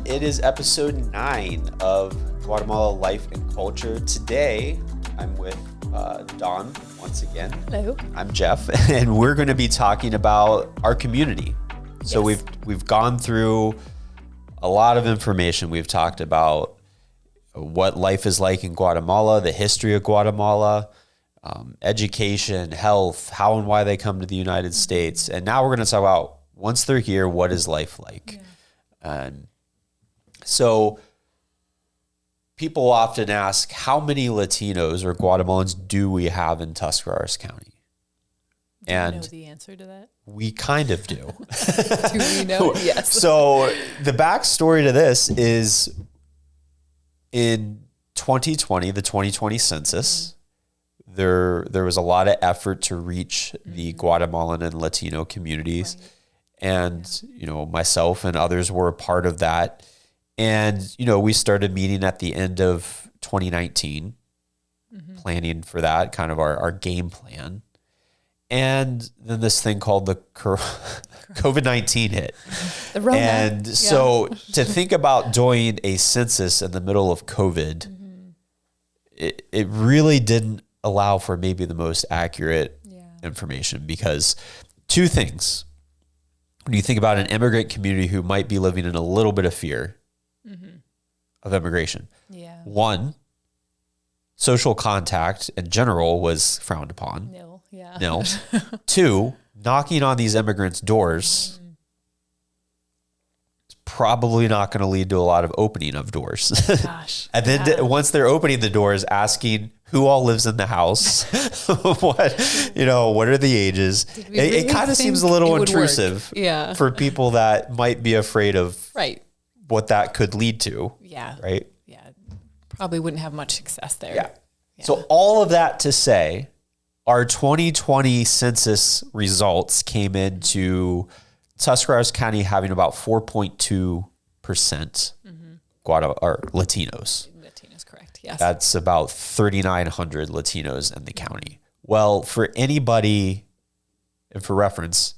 It is episode 9 of Guatemala Life and Culture. Today, I'm with Dawn once again. Hello. I'm Jeff, and we're going to be talking about our community. So Yes. we've gone through a lot of information. We've talked about what life is like in Guatemala, the history of Guatemala, education, health, how and why they come to the United States. And now we're going to talk about, once they're here, what is life like? Yeah. So people often ask, how many Latinos or Guatemalans do we have in Tuscarawas County? Do you know the answer to that? We kind of do. Do we know? Yes. So the backstory to this is in 2020, the 2020 census, there was a lot of effort to reach the Guatemalan and Latino communities. Right. And, you know, myself and others were a part of that. And, you know, we started meeting at the end of 2019, planning for that, kind of our game plan. And then this thing called the COVID-19 hit. The Rona. And so to think about doing a census in the middle of COVID, it really didn't allow for maybe the most accurate information, because two things. When you think about an immigrant community who might be living in a little bit of fear of immigration. Yeah. One, social contact in general was frowned upon. Nil. Yeah. Nil. Two, knocking on these immigrants' doors is probably not going to lead to a lot of opening of doors. Gosh. And then once they're opening the doors, asking who all lives in the house, what are the ages? It kind of seems a little intrusive for people that might be afraid of what that could lead to. Yeah. Right. Yeah. Probably wouldn't have much success there. Yeah. So all of that to say, our 2020 census results came into Tuscarawas County having about 4.2% Latinos. Latinos, correct. Yes. That's about 3,900 Latinos in the county. Well, for anybody, and for reference,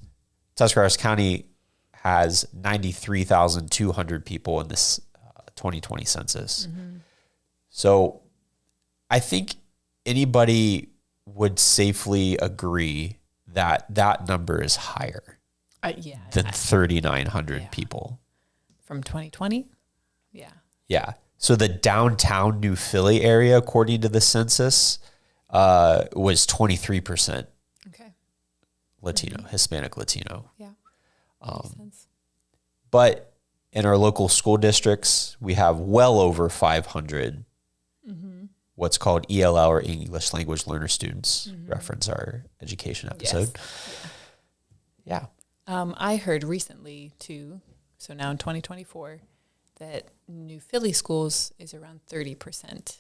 Tuscarawas County has 93,200 people in this 2020 census. So I think anybody would safely agree that that number is higher than 3,900 people. From 2020? Yeah. Yeah. So the downtown New Philly area, according to the census, was 23% Latino, Hispanic Latino. Yeah. Makes sense. But in our local school districts, we have well over 500 what's called ELL, or English Language Learner students, reference our education episode. Yes. Yeah. I heard recently too, so now in 2024, that New Philly schools is around 30%.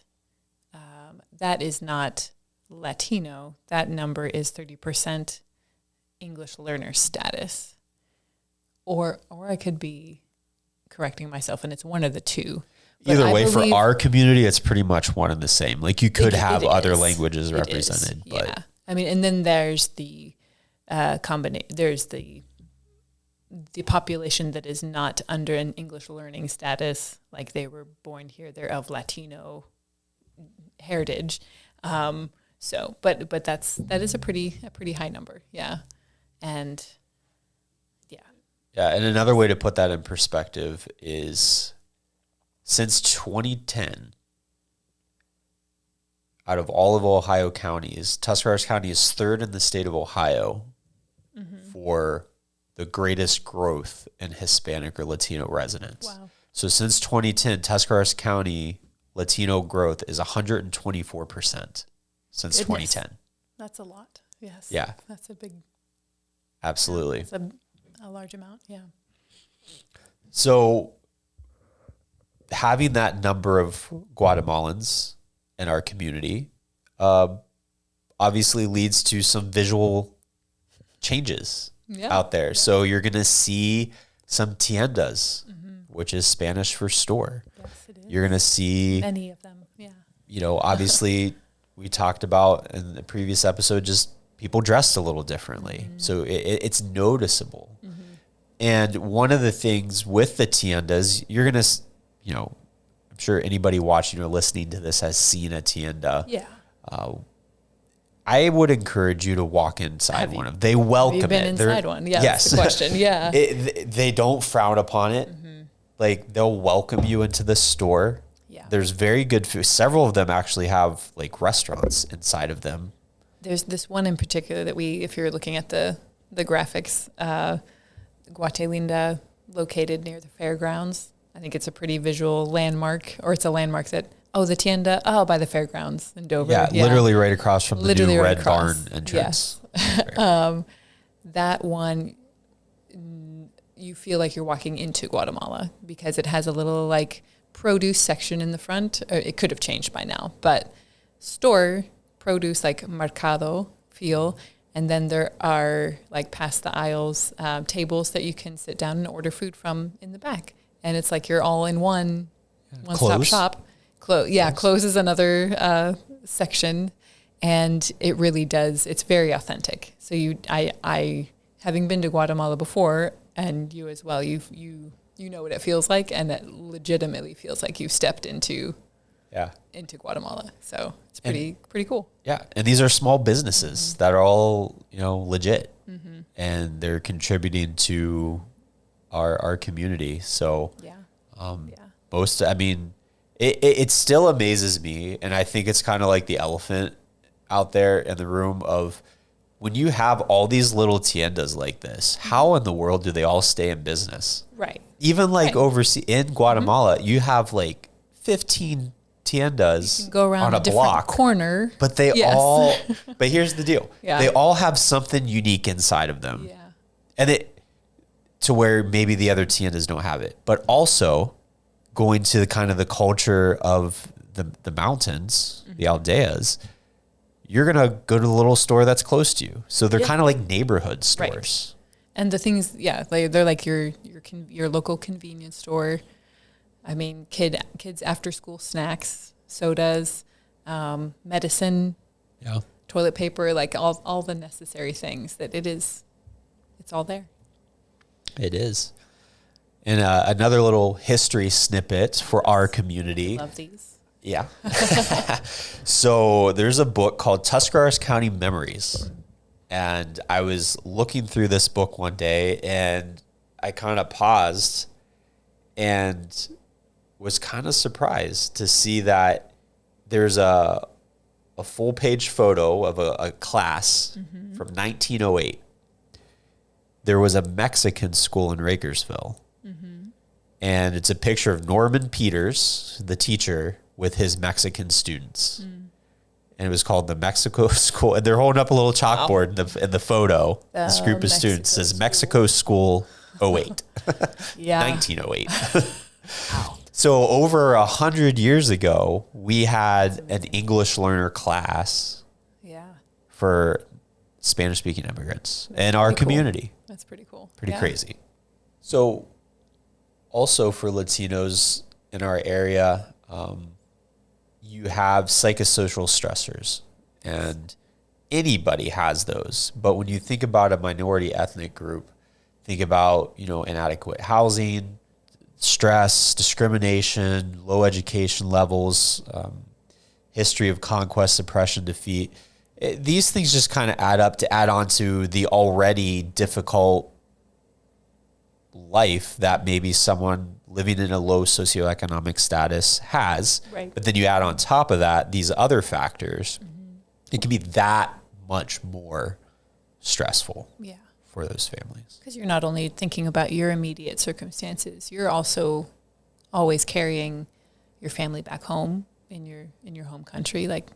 That is not Latino. That number is 30% English learner status. Or I could be correcting myself, and it's one of the two. But either way, for our community, it's pretty much one and the same. Like you could have other languages represented. But yeah. I mean, and then there's the there's the population that is not under an English learning status, like they were born here, they're of Latino heritage. So, but that is a pretty high number. Yeah. And yeah. And another way to put that in perspective is since 2010, out of all of Ohio counties, Tuscarawas County is third in the state of Ohio for the greatest growth in Hispanic or Latino residents. wow. So since 2010, Tuscarawas County Latino growth is 124% since 2010. That's a lot. Yes. Yeah. That's a big. Absolutely. It's a large amount. Yeah. So having that number of Guatemalans in our community obviously leads to some visual changes out there. Yeah. So you're going to see some tiendas, which is Spanish for store. Yes, it is. You're going to see many of them. Yeah. You know, obviously we talked about in the previous episode, just people dressed a little differently. So it's noticeable. And one of the things with the tiendas, you're going to, I'm sure anybody watching or listening to this has seen a tienda. Yeah. I would encourage you to walk inside one of them. They welcome it. Have you been inside one? Yeah, yes. That's the question. Yeah. They don't frown upon it. Mm-hmm. Like, they'll welcome you into the store. Yeah. There's very good food. Several of them actually have like restaurants inside of them. There's this one in particular that if you're looking at the graphics, Guatemala, located near the fairgrounds. I think it's a pretty visual landmark, or it's a landmark that, the tienda, by the fairgrounds in Dover. Yeah, literally right across from the new Red Barn entrance. Yes. That one, you feel like you're walking into Guatemala because it has a little like produce section in the front. It could have changed by now, but store produce, like mercado feel. And then there are, like, past the aisles, tables that you can sit down and order food from in the back. And it's like you're all in one-stop shop. Clothes is another section. And it really does. It's very authentic. So I having been to Guatemala before, and you as well, you know what it feels like. And it legitimately feels like you've stepped into Guatemala. So it's pretty cool. Yeah. And these are small businesses that are all, legit, and they're contributing to our community. So, it still amazes me. And I think it's kind of like the elephant out there in the room of when you have all these little tiendas like this, how in the world do they all stay in business? Right. Even like overseas in Guatemala, you have like 15 tiendas go around on a block corner, but but here's the deal. Yeah. They all have something unique inside of them. Yeah. And to where maybe the other tiendas don't have it, but also going to the culture of the mountains, the aldeas, you're going to go to the little store that's close to you. So they're kind of like neighborhood stores. Right. And the things, they're like your local convenience store. I mean, kids after school snacks, sodas, medicine, toilet paper, like all the necessary things that it's all there. It is. And another little history snippet for our community. Love these. Yeah. So there's a book called Tuscarawas County Memories. And I was looking through this book one day and I kind of paused and was kind of surprised to see that there's a full page photo of a class from 1908. There was a Mexican school in Rakersville. And it's a picture of Norman Peters, the teacher, with his Mexican students. And it was called the Mexico School. And they're holding up a little chalkboard in the photo. This group of students says Mexico School 08. 1908. Wow. So over 100 years ago, we had an English learner class for Spanish-speaking immigrants in our community. Cool. That's pretty cool. Pretty crazy. So also for Latinos in our area, you have psychosocial stressors, and anybody has those. But when you think about a minority ethnic group, think about, inadequate housing, stress, discrimination, low education levels, history of conquest, suppression, defeat. These things just kind of add on to the already difficult life that maybe someone living in a low socioeconomic status has. Right. But then you add on top of that these other factors. It can be that much more stressful for those families. Because you're not only thinking about your immediate circumstances, you're also always carrying your family back home in your home country. Like,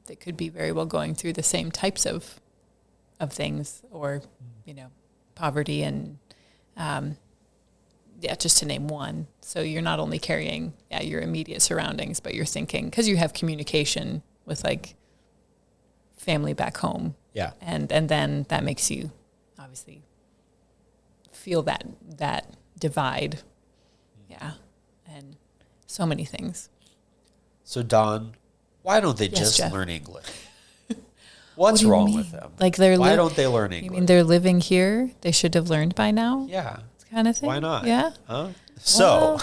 they could be very well going through the same types of things, or poverty and just to name one. So you're not only carrying your immediate surroundings, but you're thinking, because you have communication with like family back home. Yeah. And then that makes you obviously feel that divide. Yeah. And so many things. So Dawn, why don't they just learn English? What's What do you wrong mean? with them? Like they're Why don't they learn You English? mean they're living here? They should have learned by now? Yeah. Kind of thing. Why not? Yeah. Huh? So,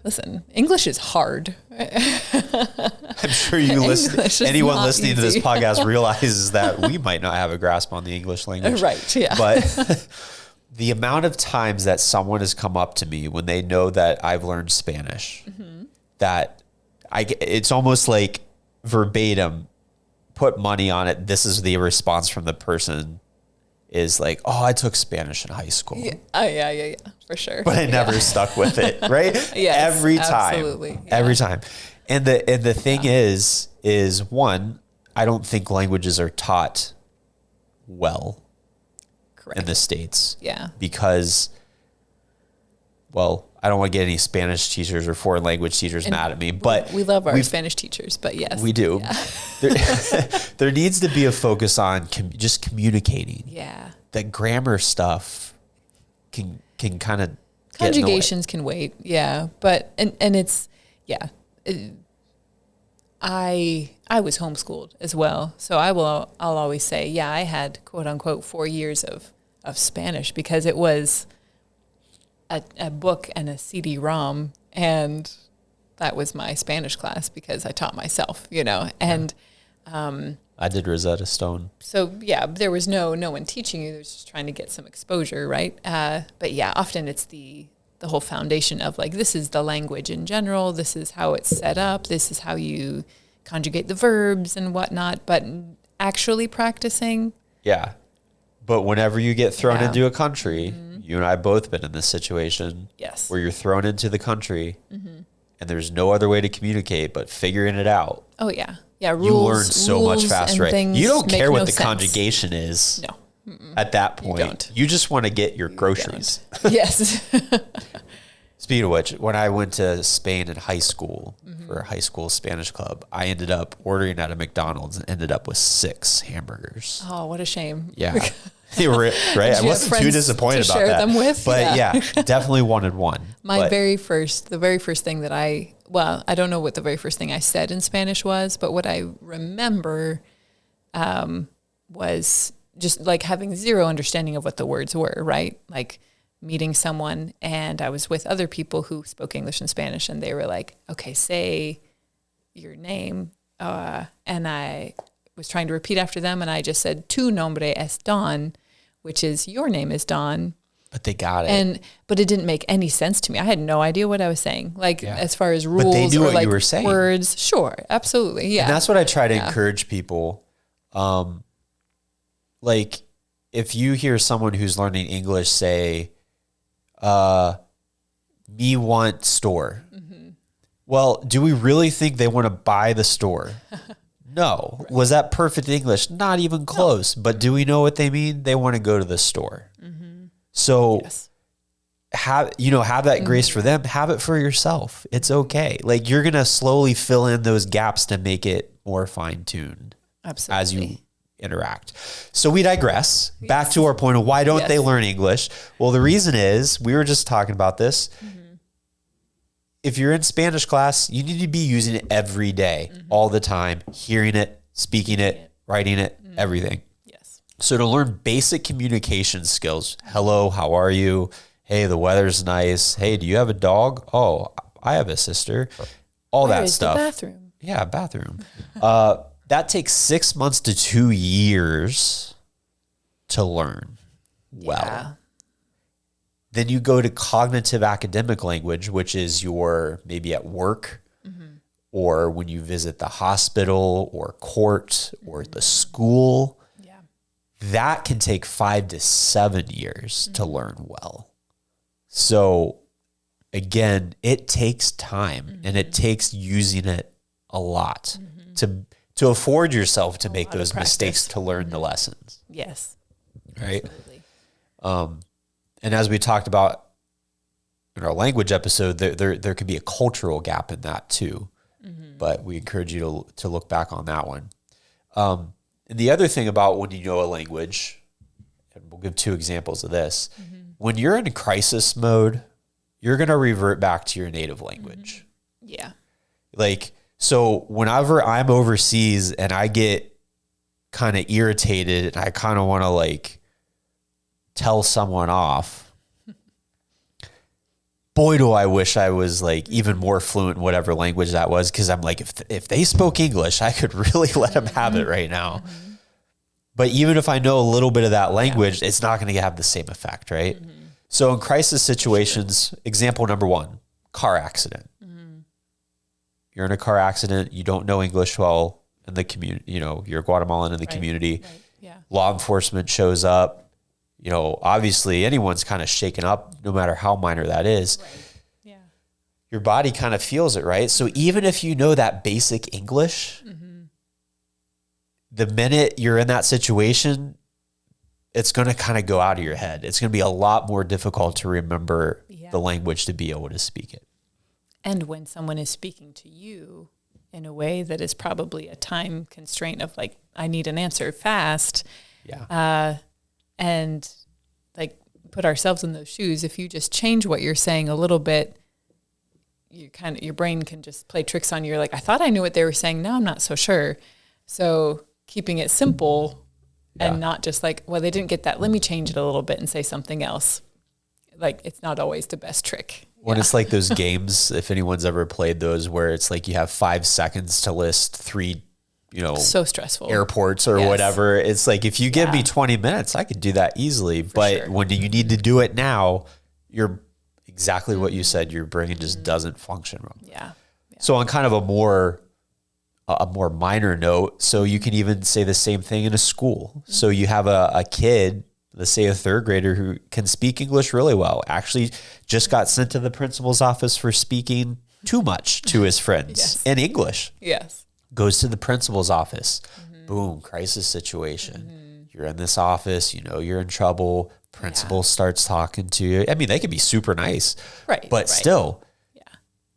Listen, English is hard. I'm sure you English is anyone not listening to this easy. podcast realizes that we might not have a grasp on the English language. Right, yeah. But the amount of times that someone has come up to me when they know that I've learned Spanish, that it's almost like verbatim, put money on it. This is the response from the person is like, oh, I took Spanish in high school. Yeah, for sure. But I never stuck with it, right? Yes, every time, absolutely, yeah. every time. And the thing is one, I don't think languages are taught well Correct. in the States. Yeah. Because, well, I don't want to get any Spanish teachers or foreign language teachers mad at me, but we love our Spanish teachers, but yes. we do. Yeah. There needs to be a focus on just communicating. Yeah. That grammar stuff can kind of Conjugations can wait. Yeah. But, and it's, yeah. I was homeschooled as well. So I'll always say, yeah, I had quote unquote 4 years of Spanish because it was a book and a CD-ROM, and that was my Spanish class because I taught myself, and I did Rosetta Stone. so yeah, there was no one teaching you. There was just trying to get some exposure, right? But yeah, often it's the whole foundation of like, this is the language in general. This is how it's set up. This is how you conjugate the verbs and whatnot. But actually practicing. Yeah. But whenever you get thrown Yeah. into a country, you and I both been in this situation Yes. where you're thrown into the country and there's no other way to communicate but figuring it out. Oh yeah. Yeah. Rules, You learn so much rules faster. and Right? things You don't make care what no the sense. conjugation is No. at that point. don't. You just want to get your groceries. Yes. Speaking of which, when I went to Spain in high school for a high school Spanish club, I ended up ordering at a McDonald's and ended up with 6 hamburgers. Oh, what a shame. Yeah. You were right. I you have wasn't too friends disappointed to about share that. them with? But Yeah. definitely wanted one. The But very first thing that I don't know what the very first thing I said in Spanish was, but what I remember was just like having zero understanding of what the words were, right? Like meeting someone, and I was with other people who spoke English and Spanish, and they were like, okay, say your name. And I was trying to repeat after them, and I just said, tu nombre es Don, which is your name is Don. But they got it. But it didn't make any sense to me. I had no idea what I was saying. Like as far as rules they knew or what like you were saying. words. Sure. Absolutely. Yeah. And that's what I try to encourage people. Like if you hear someone who's learning English say, me want store. Well, do we really think they want to buy the store? No. Right. Was that perfect English? Not even close. No. But do we know what they mean? They want to go to the store. So have that grace for them. Have it for yourself. It's okay. Like you're going to slowly fill in those gaps to make it more fine-tuned as you interact. So we digress. Back to our point of why don't they learn English? Well, the reason is, we were just talking about this. If you're in Spanish class, you need to be using it every day, all the time, hearing it, speaking it, writing it, everything. Yes. So to learn basic communication skills, hello, how are you? Hey, the weather's nice. Hey, do you have a dog? Oh, I have a sister. All Where that is stuff. the bathroom? Yeah, bathroom. That takes 6 months to 2 years to learn well. Yeah. Then you go to cognitive academic language, which is your maybe at work or when you visit the hospital or court or the school. Yeah. That can take 5 to 7 years to learn well. So again, it takes time and it takes using it a lot to afford yourself to make those mistakes to learn the lessons. Yes. Right. Absolutely. And as we talked about in our language episode, there could be a cultural gap in that too. But we encourage you to look back on that one. And the other thing about when you know a language, and we'll give 2 examples of this, when you're in crisis mode, you're going to revert back to your native language. Yeah. Like, so whenever I'm overseas and I get kind of irritated and I kind of want to like tell someone off, boy, do I wish I was like even more fluent in whatever language that was. Cause I'm like, if they spoke English, I could really let them have it right now. But even if I know a little bit of that language, it's not going to have the same effect, right? So in crisis situations, example number one, car accident. You're in a car accident, you don't know English well in the community, you know, you're Guatemalan in the community. Right. Yeah. Law enforcement shows up, you know, obviously anyone's kind of shaken up no matter how minor that is. Right. Yeah. Your body kind of feels it, right? So even if you know that basic English, the minute you're in that situation, it's going to kind of go out of your head. It's going to be a lot more difficult to remember the language to be able to speak it. And when someone is speaking to you in a way that is probably a time constraint of like, I need an answer fast. Yeah. And like put ourselves in those shoes. If you just change what you're saying a little bit, your brain can just play tricks on you. You're like, I thought I knew what they were saying. Now I'm not so sure. So keeping it simple and not just like, well, they didn't get that. Let me change it a little bit and say something else. Like, it's not always the best trick. When it's like those games, if anyone's ever played those, where it's like you have 5 seconds to list 3, you know, so stressful airports or whatever. It's like, if you give me 20 minutes, I could do that easily. But when you need to do it now, you're exactly what you said. Your brain just doesn't function well. Yeah. So on kind of a more minor note, so you can even say the same thing in a school. So you have a kid, let's say a 3rd grader, who can speak English really well, actually just got sent to the principal's office for speaking too much to his friends in English. Yes. Goes to the principal's office. Boom, crisis situation. You're in this office, you know you're in trouble. Principal starts talking to you. I mean, they could be super nice. Right. But still,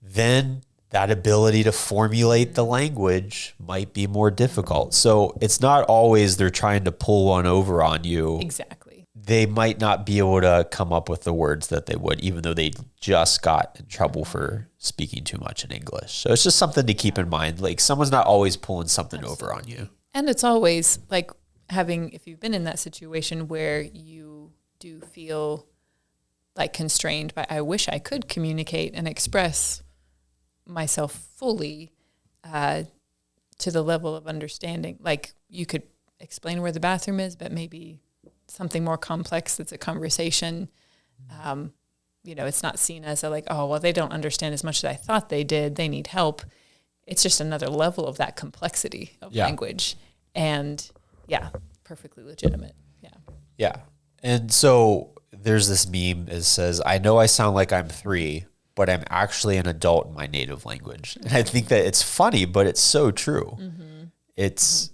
then that ability to formulate the language might be more difficult. So it's not always they're trying to pull one over on you. Exactly. They might not be able to come up with the words that they would, even though they just got in trouble for speaking too much in English. So it's just something to keep in mind. Like, someone's not always pulling something over on you. And it's always like if you've been in that situation where you do feel like constrained by, I wish I could communicate and express myself fully to the level of understanding. Like, you could explain where the bathroom is, but maybe something more complex that's a conversation. You know, it's not seen as a like, oh, well, they don't understand as much as I thought they did. They need help. It's just another level of that complexity of language. And perfectly legitimate. Yeah. And so there's this meme that says, I know I sound like I'm 3, but I'm actually an adult in my native language. And I think that it's funny, but it's so true. It's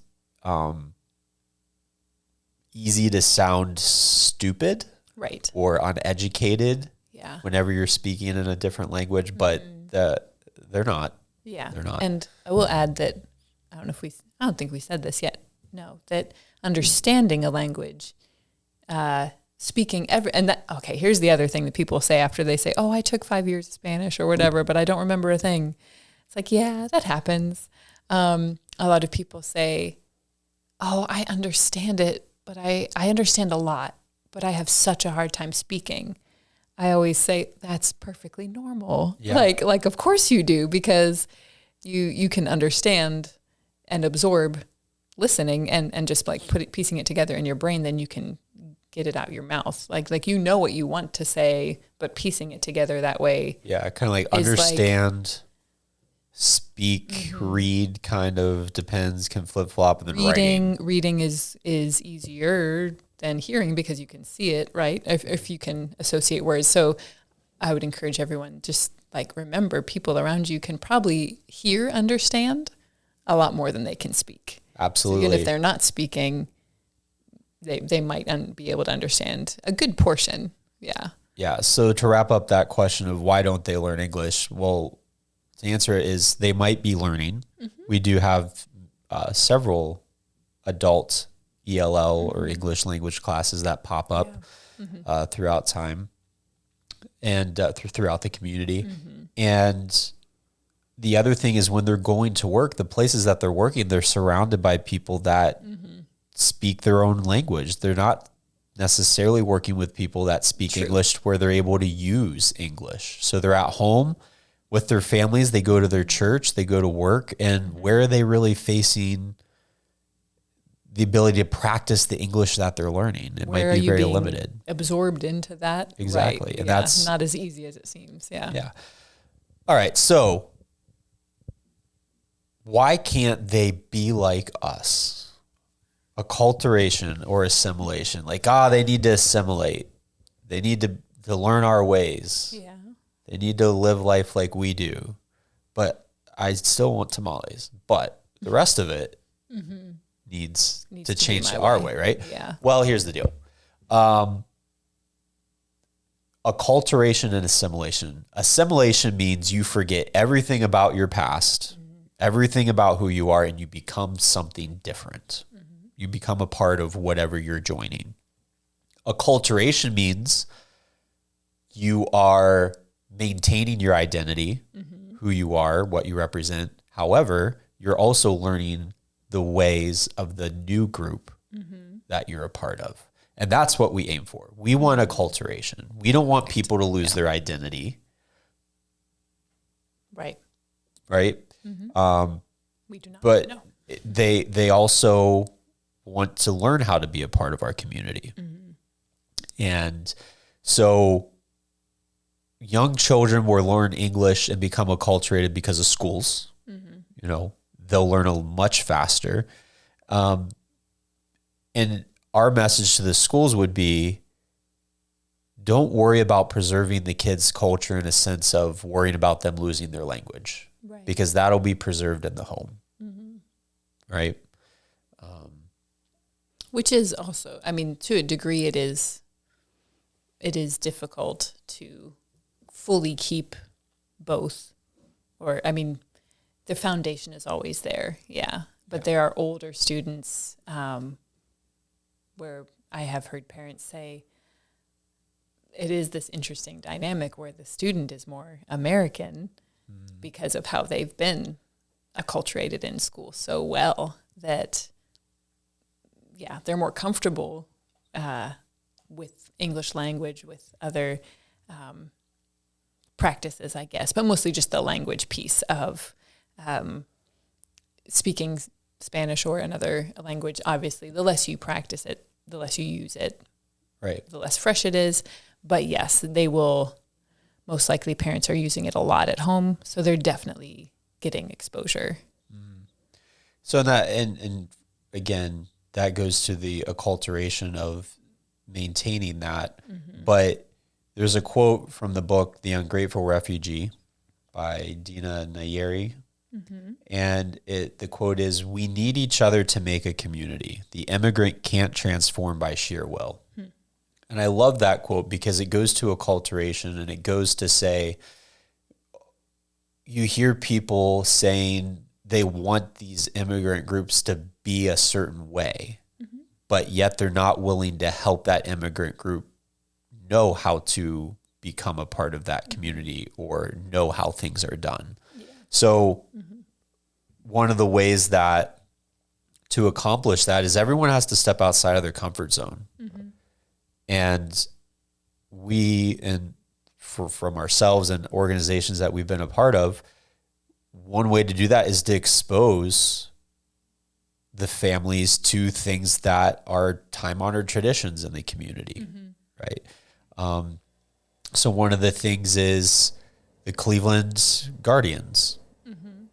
easy to sound stupid, right, or uneducated, yeah, whenever you're speaking in a different language, but they're not. Yeah, they're not. And I will add that I don't think we said this yet. No, that understanding a language, speaking here's the other thing that people say after they say, oh, I took 5 years of Spanish or whatever, but I don't remember a thing. It's like, yeah, that happens. A lot of people say, oh, I understand it, but I understand a lot, but I have such a hard time speaking. I always say that's perfectly normal. Yeah. Like of course you do, because you can understand and absorb listening and just like piecing it together in your brain, then you can get it out your mouth. Like you know what you want to say, but piecing it together that way. Yeah, kind of like understand, speak, read kind of depends, can flip-flop, and then Reading is easier than hearing because you can see it, right? If you can associate words. So I would encourage everyone, just like remember, people around you can probably understand a lot more than they can speak. Absolutely. So even if they're not speaking, they might be able to understand a good portion. Yeah. Yeah. So to wrap up that question of why don't they learn English? Well, the answer is they might be learning. We do have several adult ELL or English language classes that pop up throughout time and throughout the community. And the other thing is when they're going to work, the places that they're working, they're surrounded by people that speak their own language. They're not necessarily working with people that speak English where they're able to use English. So they're at home with their families, they go to their church, they go to work, and where are they really facing the ability to practice the English that they're learning? It Where might be very being limited. Absorbed into that. Exactly. Right. And yeah. that's not as easy as it seems. Yeah. Yeah. All right. So why can't they be like us? Acculturation or assimilation. Like, they need to assimilate. They need to learn our ways. Yeah. They need to live life like we do. But I still want tamales. But the rest of it needs to change our way, right? Yeah. Well, here's the deal. Acculturation and assimilation. Assimilation means you forget everything about your past, everything about who you are, and you become something different. You become a part of whatever you're joining. Acculturation means you are maintaining your identity, who you are, what you represent. However, you're also learning the ways of the new group that you're a part of. And that's what we aim for. We want acculturation. We don't want people to lose their identity. Right. Right? We do not. But no. they also want to learn how to be a part of our community. And so young children will learn English and become acculturated because of schools. You know, they'll learn much faster. And our message to the schools would be, don't worry about preserving the kids' culture in a sense of worrying about them losing their language, because that'll be preserved in the home. Right? Which is also, I mean, to a degree, it is difficult to fully keep both. Or, I mean, the foundation is always there, yeah. But there are older students where I have heard parents say it is this interesting dynamic where the student is more American because of how they've been acculturated in school so well that, yeah, they're more comfortable with English language, with other practices, I guess, but mostly just the language piece of speaking Spanish or another language. Obviously, the less you practice it, the less you use it, right? The less fresh it is. But yes, they will, most likely parents are using it a lot at home, so they're definitely getting exposure. So that, and again, that goes to the acculturation of maintaining that. But there's a quote from the book, The Ungrateful Refugee by Dina Nayeri. And the quote is, "We need each other to make a community. The immigrant can't transform by sheer will." And I love that quote because it goes to acculturation, and it goes to say, you hear people saying they want these immigrant groups to be a certain way, but yet they're not willing to help that immigrant group know how to become a part of that community or know how things are done. So one of the ways that to accomplish that is everyone has to step outside of their comfort zone. And we, and from ourselves and organizations that we've been a part of, one way to do that is to expose the families to things that are time-honored traditions in the community, right? So one of the things is the Cleveland Guardians,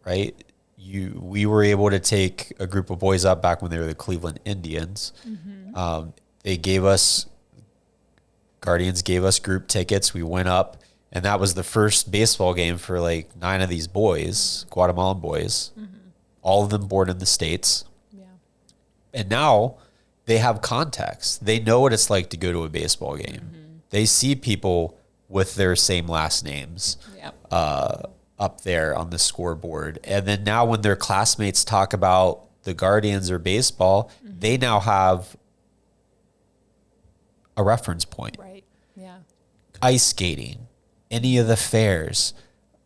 right? We were able to take a group of boys up back when they were the Cleveland Indians. Guardians gave us group tickets. We went up, and that was the first baseball game for like 9 of these boys, Guatemalan boys, all of them born in the States. And now they have context. They know what it's like to go to a baseball game. They see people with their same last names up there on the scoreboard. And then now when their classmates talk about the Guardians or baseball, they now have a reference point. Right. Yeah. Ice skating, any of the fairs,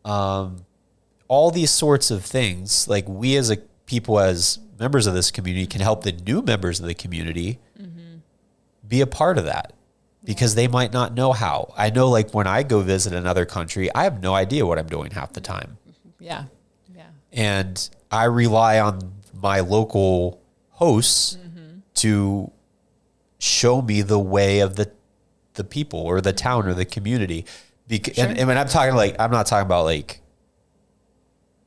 all these sorts of things. Like we as a people, as members of this community can help the new members of the community be a part of that, because they might not know how. I know, like, when I go visit another country, I have no idea what I'm doing half the time. Yeah. And I rely on my local hosts to show me the way of the people or the town or the community. And when I'm talking, like, I'm not talking about, like,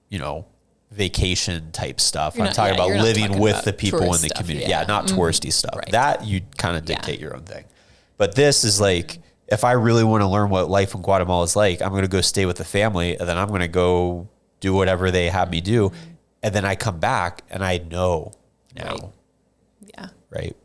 you know, vacation type stuff. I'm talking about living with the people in the community. Yeah, not touristy stuff. Right. That you kind of dictate your own thing. But this is like, if I really want to learn what life in Guatemala is like, I'm going to go stay with the family, and then I'm going to go do whatever they have me do. And then I come back and I know now. Right.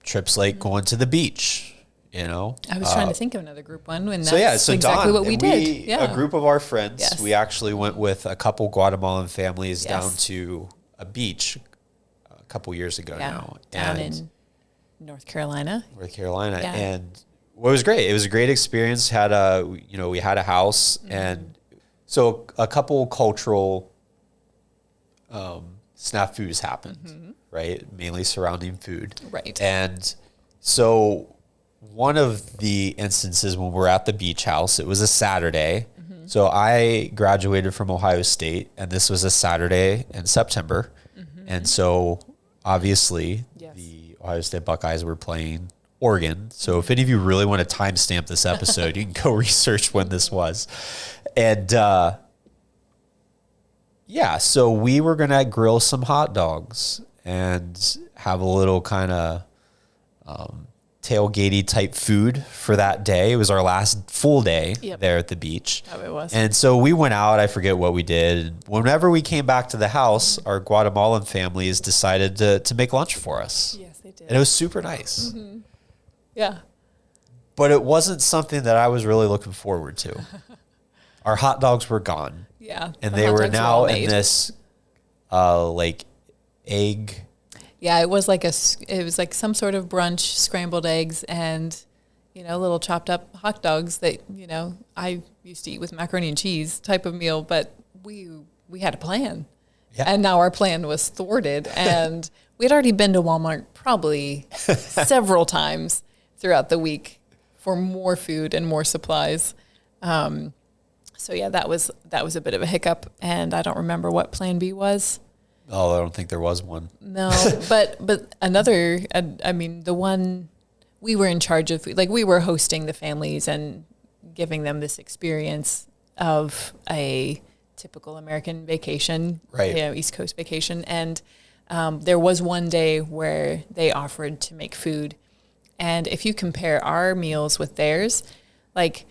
Trips like going to the beach. You know, I was trying to think of another group one. And so exactly Dawn, what we did. Yeah. A group of our friends, we actually went with a couple Guatemalan families down to a beach a couple years ago now. Down in North Carolina. And what was great. It was a great experience. We had a house, and so a couple cultural snafus happened, right? Mainly surrounding food. Right. And so one of the instances when we're at the beach house, it was a Saturday. So I graduated from Ohio State, and this was a Saturday in September. And so obviously the Ohio State Buckeyes were playing Oregon. So if any of you really want to timestamp this episode, you can go research when this was. And so we were going to grill some hot dogs and have a little kind of tailgatey type food for that day. It was our last full day there at the beach. Oh, it was. And so we went out. I forget what we did. Whenever we came back to the house, our Guatemalan families decided to make lunch for us. Yes, they did. And it was super nice. Yeah. But it wasn't something that I was really looking forward to. Our hot dogs were gone. Yeah. And they were now in this like egg. Yeah, it was like some sort of brunch, scrambled eggs, and little chopped up hot dogs that I used to eat with macaroni and cheese type of meal. But we had a plan, and now our plan was thwarted. And we had already been to Walmart probably several times throughout the week for more food and more supplies. So that was a bit of a hiccup, and I don't remember what Plan B was. Oh, I don't think there was one. No, but another, the one we were in charge of, like we were hosting the families and giving them this experience of a typical American vacation, right? East Coast vacation. And there was one day where they offered to make food. And if you compare our meals with theirs, like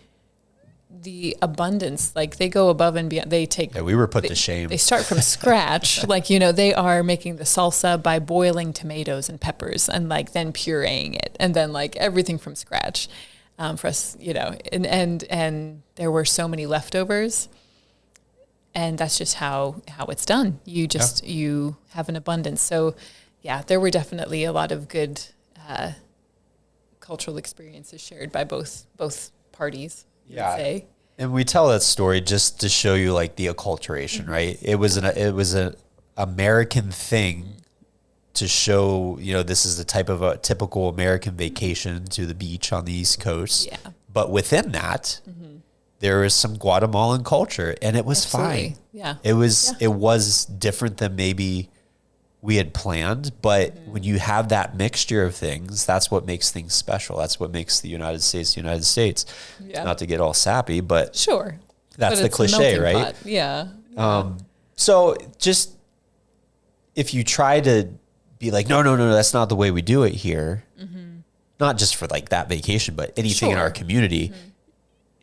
the abundance, like they go above and beyond. They take. Yeah, we were put to shame. They start from scratch. Like, they are making the salsa by boiling tomatoes and peppers and like then pureeing it and then like everything from scratch for us, and there were so many leftovers, and that's just how it's done. You have an abundance. So there were definitely a lot of good cultural experiences shared by both parties. Say. And we tell that story just to show you like the acculturation, right? It was an American thing to show, this is the type of a typical American vacation to the beach on the East Coast. Yeah. But within that, there is some Guatemalan culture, and it was fine. Yeah. It was different than maybe we had planned, but when you have that mixture of things, that's what makes things special. That's what makes the United States. Yeah. Not to get all sappy, but sure, that's the cliche, right? Pot. Yeah. So just if you try to be like, no, that's not the way we do it here, not just for like that vacation, but anything in our community,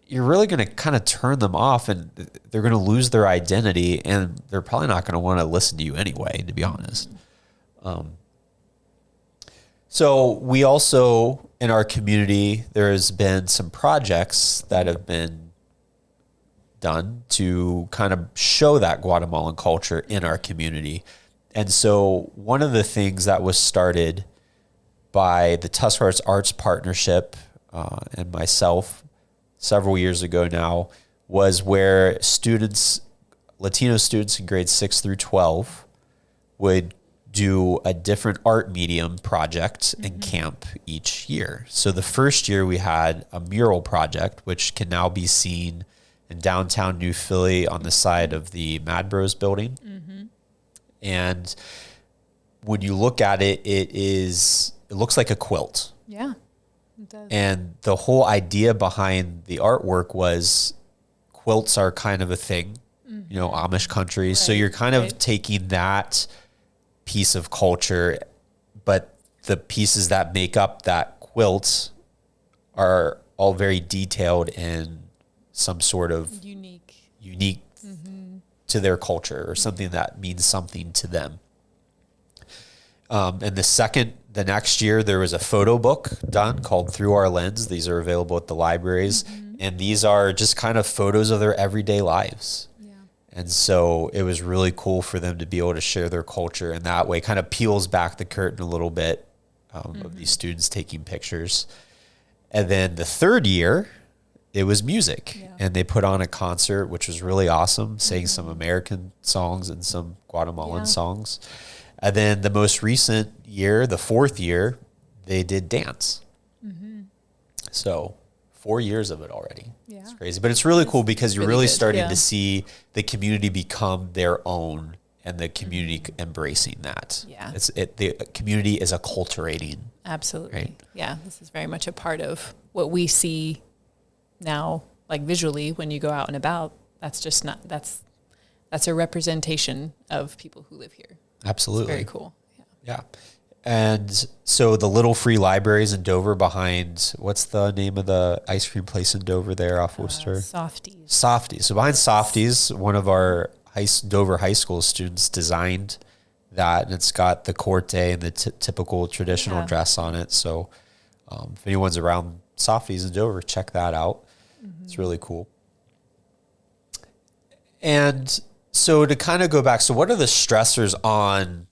you're really going to kind of turn them off, and they're going to lose their identity, and they're probably not going to want to listen to you anyway, to be honest. So we also, in our community, there has been some projects that have been done to kind of show that Guatemalan culture in our community. And so one of the things that was started by the Tuscarawas Arts Partnership and myself several years ago now was where students Latino students in grades 6 through 12 would do a different art medium project and camp each year. So the first year we had a mural project, which can now be seen in downtown New Philly on the side of the Mad Bros building. And when you look at it, it looks like a quilt. Yeah, it does. And the whole idea behind the artwork was quilts are kind of a thing, Amish country. Right. So you're kind of taking that piece of culture, but the pieces that make up that quilt are all very detailed and some sort of unique to their culture, or something that means something to them. And the next year, there was a photo book done called Through Our Lens. These are available at the libraries. And these are just kind of photos of their everyday lives. Yeah. And so it was really cool for them to be able to share their culture in that way. Kind of peels back the curtain a little bit of these students taking pictures. And then the third year, it was music. Yeah. And they put on a concert, which was really awesome, sang some American songs and some Guatemalan songs. And then the most recent year, the fourth year, they did dance. So 4 years of it already. Yeah. It's crazy. But it's really cool because you're really starting to see the community become their own and the community embracing that. Yeah. The community is acculturating. Absolutely. Right? Yeah. This is very much a part of what we see now, like visually, when you go out and about. That's just not, that's a representation of people who live here. Absolutely. It's very cool. Yeah. And so the little free libraries in Dover behind, what's the name of the ice cream place in Dover there off Worcester? Softies. So behind Softies, one of our Dover High School students designed that, and it's got the corte and the typical traditional dress on it. So if anyone's around Softies in Dover, check that out. It's really cool. And so to kind of go back, so what are the stressors on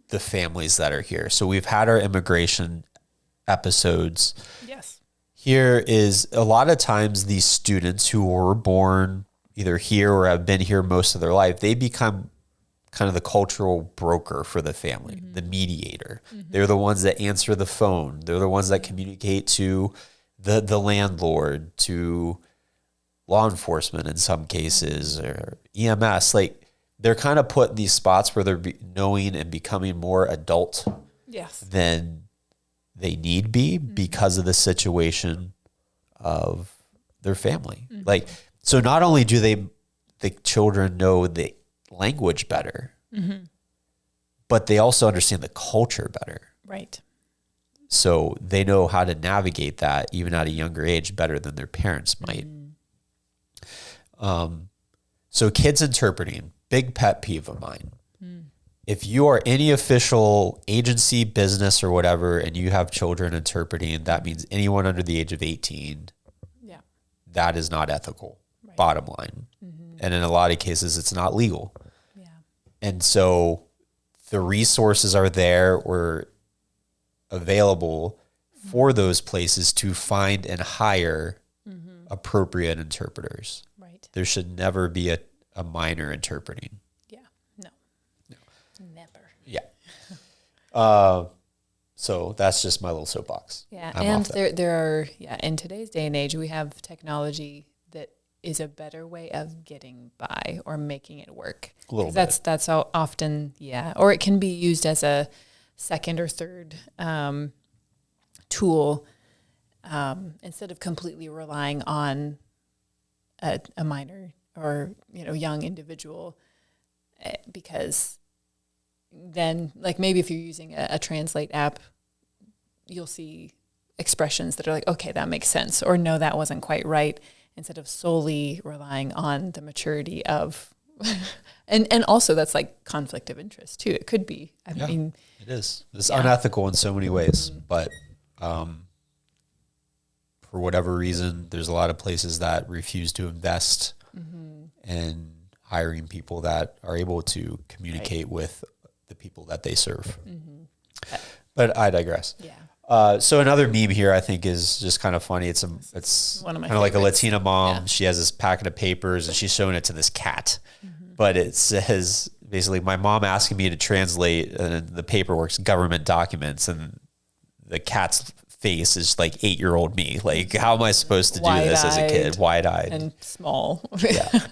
the families that are here? So we've had our immigration episodes. Yes. Here is a lot of times these students who were born either here or have been here most of their life, they become kind of the cultural broker for the family, the mediator. They're the ones that answer the phone. They're the ones that communicate to the landlord, to law enforcement in some cases, or EMS. Like, they're kind of put in these spots where they're knowing and becoming more adult than they need be because of the situation of their family. Like, so not only do the children know the language better, but they also understand the culture better. Right. So they know how to navigate that even at a younger age better than their parents might. So kids interpreting, big pet peeve of mine. If you are any official agency, business, or whatever, and you have children interpreting, that means anyone under the age of 18. Yeah. That is not ethical, bottom line. And in a lot of cases, it's not legal. Yeah. And so the resources are there or available for those places to find and hire appropriate interpreters. Right. There should never be a minor interpreting. Yeah. No. Never. Yeah. So that's just my little soapbox. Yeah. And there are, in today's day and age, we have technology that is a better way of getting by or making it work. A little bit. That's how often, or it can be used as a second or third tool instead of completely relying on a minor or young individual, because then, like, maybe if you're using a translate app, you'll see expressions that are like, okay, that makes sense, or no, that wasn't quite right, instead of solely relying on the maturity of and also that's like conflict of interest too. It could be. I mean, it is. It's unethical in so many ways, but for whatever reason, there's a lot of places that refuse to invest in hiring people that are able to communicate with the people that they serve. But I digress. Yeah. So another meme here I think is just kind of funny. It's one of my kind of like a favorites. Latina mom. Yeah. She has this packet of papers and she's showing it to this cat, but it says basically my mom asking me to translate the paperwork's government documents, and the cat's face is like 8-year-old me. Like, how am I supposed to do this as a kid? Wide-eyed and small. Yeah.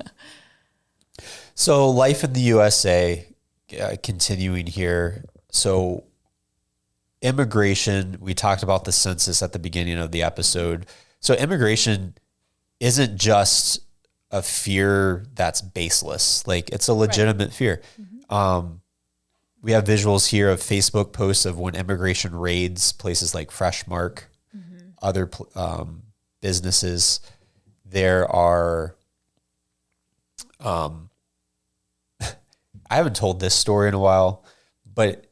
So life in the USA, continuing here. So immigration, we talked about the census at the beginning of the episode. So immigration isn't just a fear that's baseless. Like, it's a legitimate fear. We have visuals here of Facebook posts of when immigration raids places like Freshmark, other businesses. There are, I haven't told this story in a while, but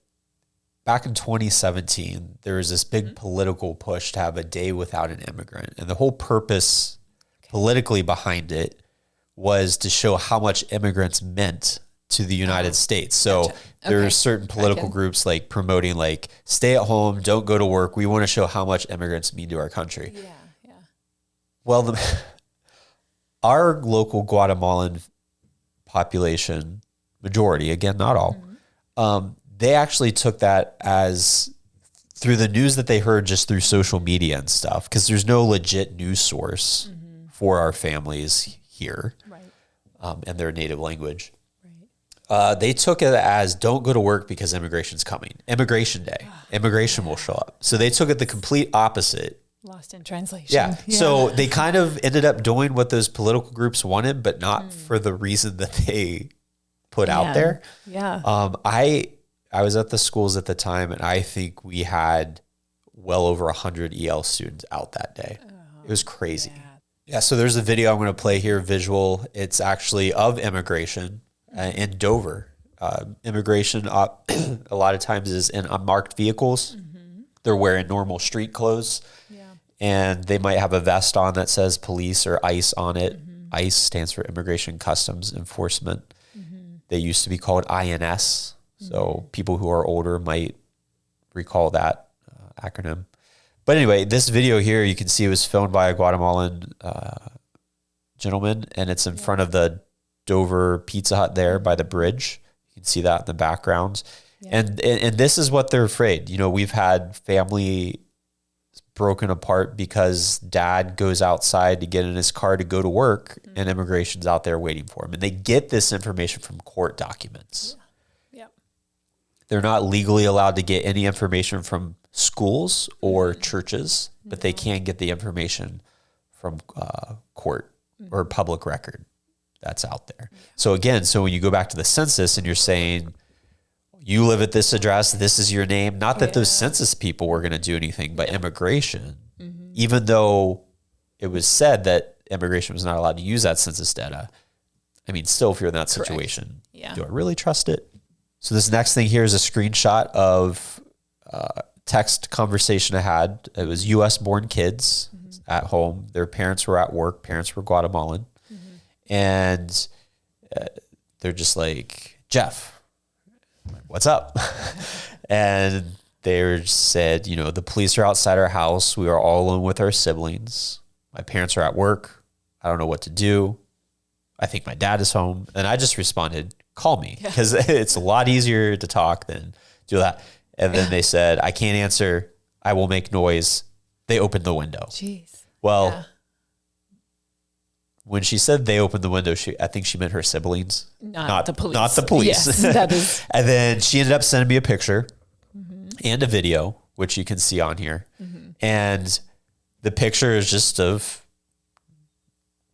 back in 2017, there was this big political push to have a day without an immigrant. And the whole purpose politically behind it was to show how much immigrants meant to the United States. So there are certain political groups like promoting like, stay at home, don't go to work. We want to show how much immigrants mean to our country. Yeah. Well, our local Guatemalan population, majority, again, not all, they actually took that as through the news that they heard just through social media and stuff, because there's no legit news source for our families here in their native language. They took it as, don't go to work because immigration's coming. Immigration day. Immigration will show up. So they took it the complete opposite. Lost in translation. Yeah. So they kind of ended up doing what those political groups wanted, but not for the reason that they put out there. Yeah. I was at the schools at the time, and I think we had well over 100 EL students out that day. It was crazy. Yeah. So there's a video I'm going to play here, visual. It's actually of immigration in Dover. Immigration a lot of times is in unmarked vehicles. They're wearing normal street clothes, and they might have a vest on that says police or ICE on it. ICE stands for Immigration Customs Enforcement. They used to be called INS. So people who are older might recall that acronym. But anyway, this video here, you can see it was filmed by a Guatemalan gentleman, and it's in front of the Dover Pizza Hut there by the bridge. You can see that in the background. And this is what they're afraid. You know, we've had family broken apart because dad goes outside to get in his car to go to work, and immigration's out there waiting for him. And they get this information from court documents. They're not legally allowed to get any information from schools or churches, but they can get the information from court or public record that's out there. So again, so when you go back to the census and you're saying, you live at this address, this is your name, not that those census people were going to do anything, but immigration, even though it was said that immigration was not allowed to use that census data, I mean, still, if you're in that situation, do I really trust it? So this next thing here is a screenshot of text conversation I had. It was U.S.-born kids at home. Their parents were at work. Parents were Guatemalan. And they're just like, Jeff, what's up? And they said, you know, the police are outside our house. We are all alone with our siblings. My parents are at work. I don't know what to do. I think my dad is home. And I just responded, call me, because it's a lot easier to talk than do that. And then they said, I can't answer. I will make noise. They opened the window. Jeez. Well, when she said they opened the window, I think she meant her siblings. Not the police. Not the police. Yes, that is. And then she ended up sending me a picture and a video, which you can see on here. And the picture is just of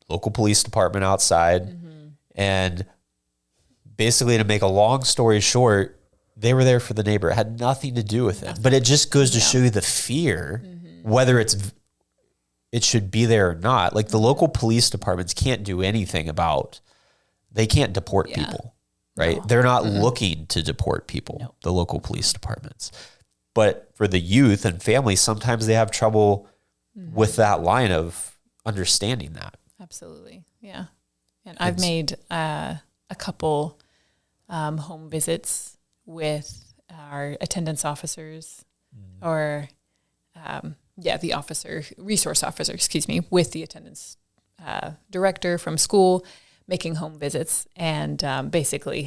local police department outside. And basically, to make a long story short, they were there for the neighbor. It had nothing to do with it. But it just goes to show you the fear, whether it should be there or not. Like, the local police departments can't do anything about, they can't deport people, right? No. They're not looking to deport people, the local police departments. But for the youth and families, sometimes they have trouble with that line of understanding that. Absolutely. Yeah. And I've made a couple home visits with our attendance officers or the resource officer, with the attendance director from school, making home visits, and basically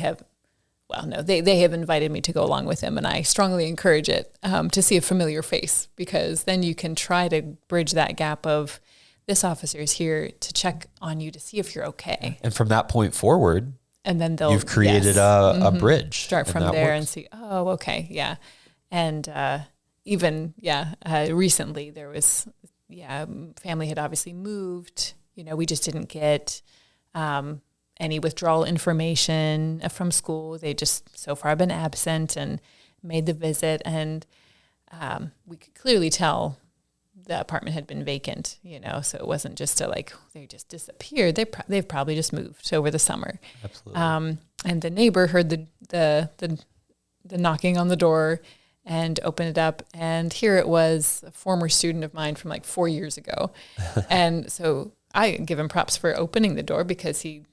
they have invited me to go along with him, and I strongly encourage it, to see a familiar face, because then you can try to bridge that gap of, this officer is here to check on you to see if you're okay. And from that point forward, and then you've created a bridge. Start from there and see, oh, okay, yeah. And recently there was, family had obviously moved. We just didn't get any withdrawal information from school. They just so far been absent, and made the visit, and we could clearly tell the apartment had been vacant, so it wasn't just they just disappeared. They've probably just moved over the summer. Absolutely. And the neighbor heard the knocking on the door and opened it up, and here it was, a former student of mine from 4 years ago. And so I give him props for opening the door, because he,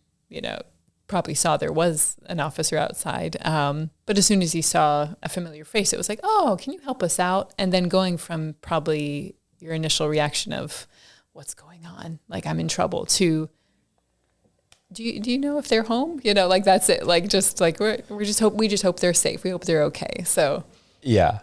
probably saw there was an officer outside. But as soon as he saw a familiar face, it was like, oh, can you help us out? And then going from probably your initial reaction of, what's going on? I'm in trouble, to, do you know if they're home? That's it. We just hope they're safe. We hope they're okay. So. Yeah.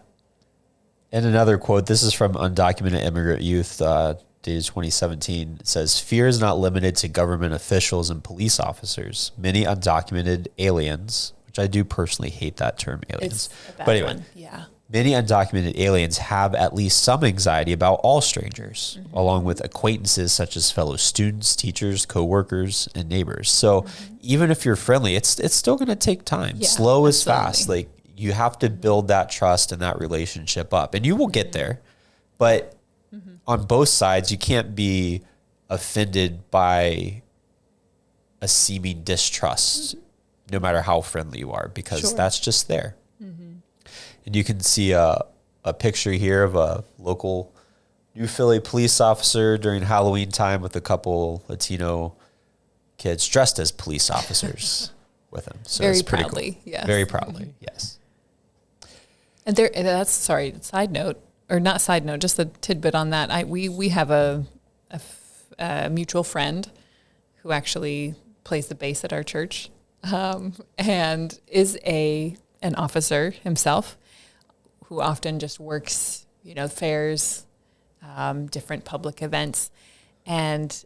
And another quote, this is from Undocumented Immigrant Youth, dated 2017. It says, fear is not limited to government officials and police officers. Many undocumented aliens, which I do personally hate that term, aliens. It's a bad but anyway, one. Yeah. Many undocumented aliens have at least some anxiety about all strangers, along with acquaintances such as fellow students, teachers, coworkers, and neighbors. So even if you're friendly, it's still going to take time. Yeah, Slow is absolutely. fast. You have to build that trust and that relationship up, and you will get there. But on both sides, you can't be offended by a seeming distrust, no matter how friendly you are, because that's just there. And you can see a picture here of a local New Philly police officer during Halloween time with a couple Latino kids dressed as police officers with him. So Very it's pretty proudly, cool. yes. Very proudly, yes. And side note, or not side note, just a tidbit on that. We have a mutual friend who actually plays the bass at our church, and is an officer himself, who often just works, fairs, different public events. And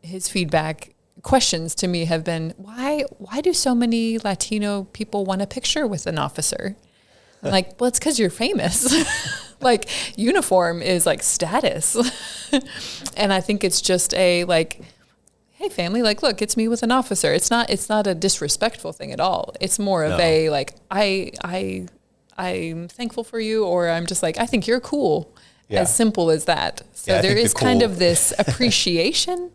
his feedback questions to me have been, why do so many Latino people want a picture with an officer? I'm like, well, it's because you're famous. Uniform is status. And I think it's just a hey family, look, it's me with an officer. It's not a disrespectful thing at all. It's more of I'm thankful for you, or I'm just I think you're cool. Yeah. As simple as that. So there is kind of this appreciation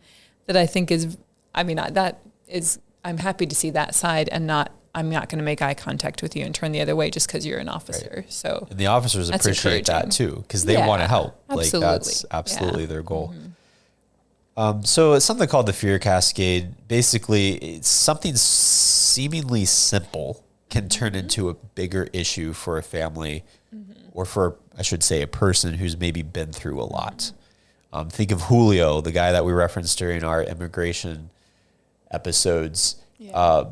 that I think is, I'm happy to see that side, and I'm not going to make eye contact with you and turn the other way just because you're an officer. Right. So, and the officers appreciate that too, because they want to help. Absolutely. That's absolutely their goal. So it's something called the fear cascade. Basically, it's something seemingly simple can turn into a bigger issue for a family, or for, I should say, a person who's maybe been through a lot. Think of Julio, the guy that we referenced during our immigration episodes. Yeah.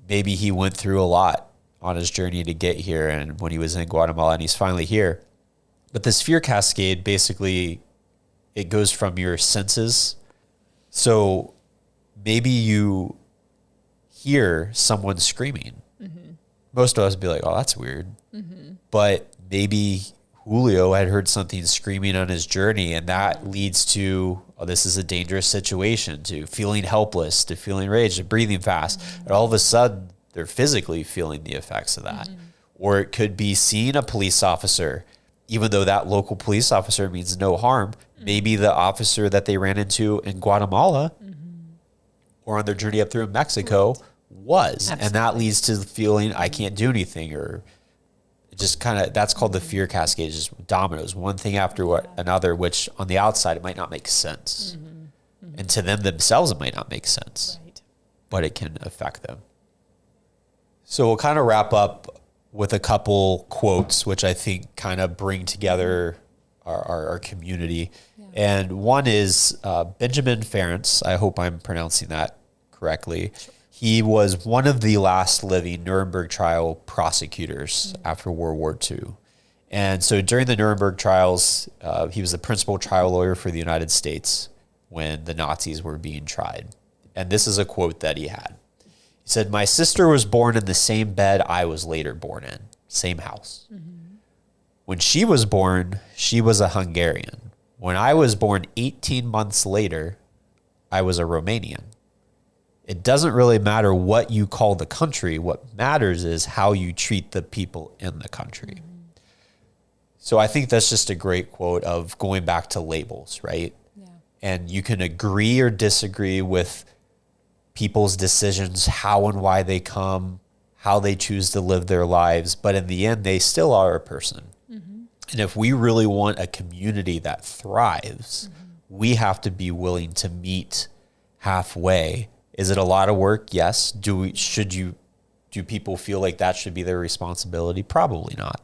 Maybe he went through a lot on his journey to get here, and when he was in Guatemala, and he's finally here. But this fear cascade, basically, it goes from your senses. So maybe you hear someone screaming. Most of us would be like, oh, that's weird. But maybe Julio had heard something screaming on his journey, and that leads to, oh, this is a dangerous situation, to feeling helpless, to feeling rage, to breathing fast. And all of a sudden, they're physically feeling the effects of that. Or it could be seeing a police officer, even though that local police officer means no harm. Maybe the officer that they ran into in Guatemala or on their journey up through Mexico was. Absolutely. And that leads to the feeling, I can't do anything, or just kind of, that's called the fear cascade, just dominoes, one thing after another, which on the outside, it might not make sense. And to them themselves, it might not make sense, but it can affect them. So we'll kind of wrap up with a couple quotes, which I think kind of bring together our community. Yeah. And one is Benjamin Ferencz. I hope I'm pronouncing that correctly. Sure. He was one of the last living Nuremberg trial prosecutors after World War II. And so during the Nuremberg trials, he was the principal trial lawyer for the United States when the Nazis were being tried. And this is a quote that he had. He said, "My sister was born in the same bed I was later born in, same house. When she was born, she was a Hungarian. When I was born 18 months later, I was a Romanian. It doesn't really matter what you call the country. What matters is how you treat the people in the country." So I think that's just a great quote of going back to labels, right? Yeah. And you can agree or disagree with people's decisions, how and why they come, how they choose to live their lives. But in the end, they still are a person. And if we really want a community that thrives, we have to be willing to meet halfway. Is it a lot of work? Yes. Do people feel like that should be their responsibility? Probably not,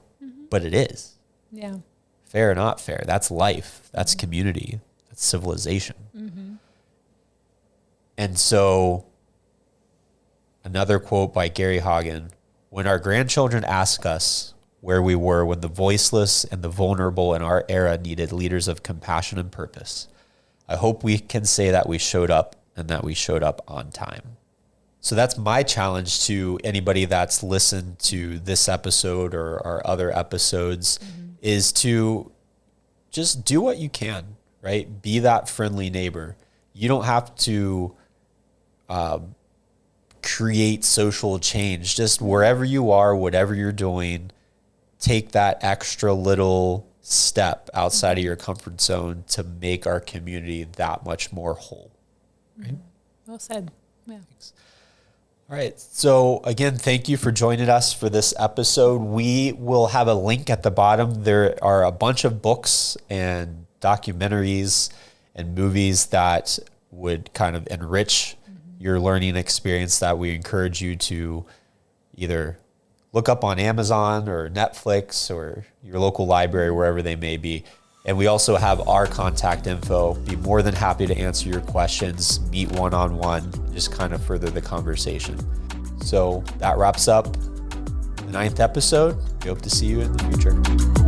but it is. Yeah. Fair or not fair. That's life. That's community. That's civilization. And so another quote by Gary Hagen, "When our grandchildren ask us where we were when the voiceless and the vulnerable in our era needed leaders of compassion and purpose, I hope we can say that we showed up and that we showed up on time." So that's my challenge to anybody that's listened to this episode or our other episodes, is to just do what you can, right? Be that friendly neighbor. You don't have to create social change. Just wherever you are, whatever you're doing, take that extra little step outside of your comfort zone to make our community that much more whole. Right? Well said. Yeah. Thanks. All right. So again, thank you for joining us for this episode. We will have a link at the bottom. There are a bunch of books and documentaries and movies that would kind of enrich your learning experience that we encourage you to either look up on Amazon or Netflix or your local library, wherever they may be. And we also have our contact info. Be more than happy to answer your questions, meet one-on-one, just kind of further the conversation. So that wraps up the 9th episode. We hope to see you in the future.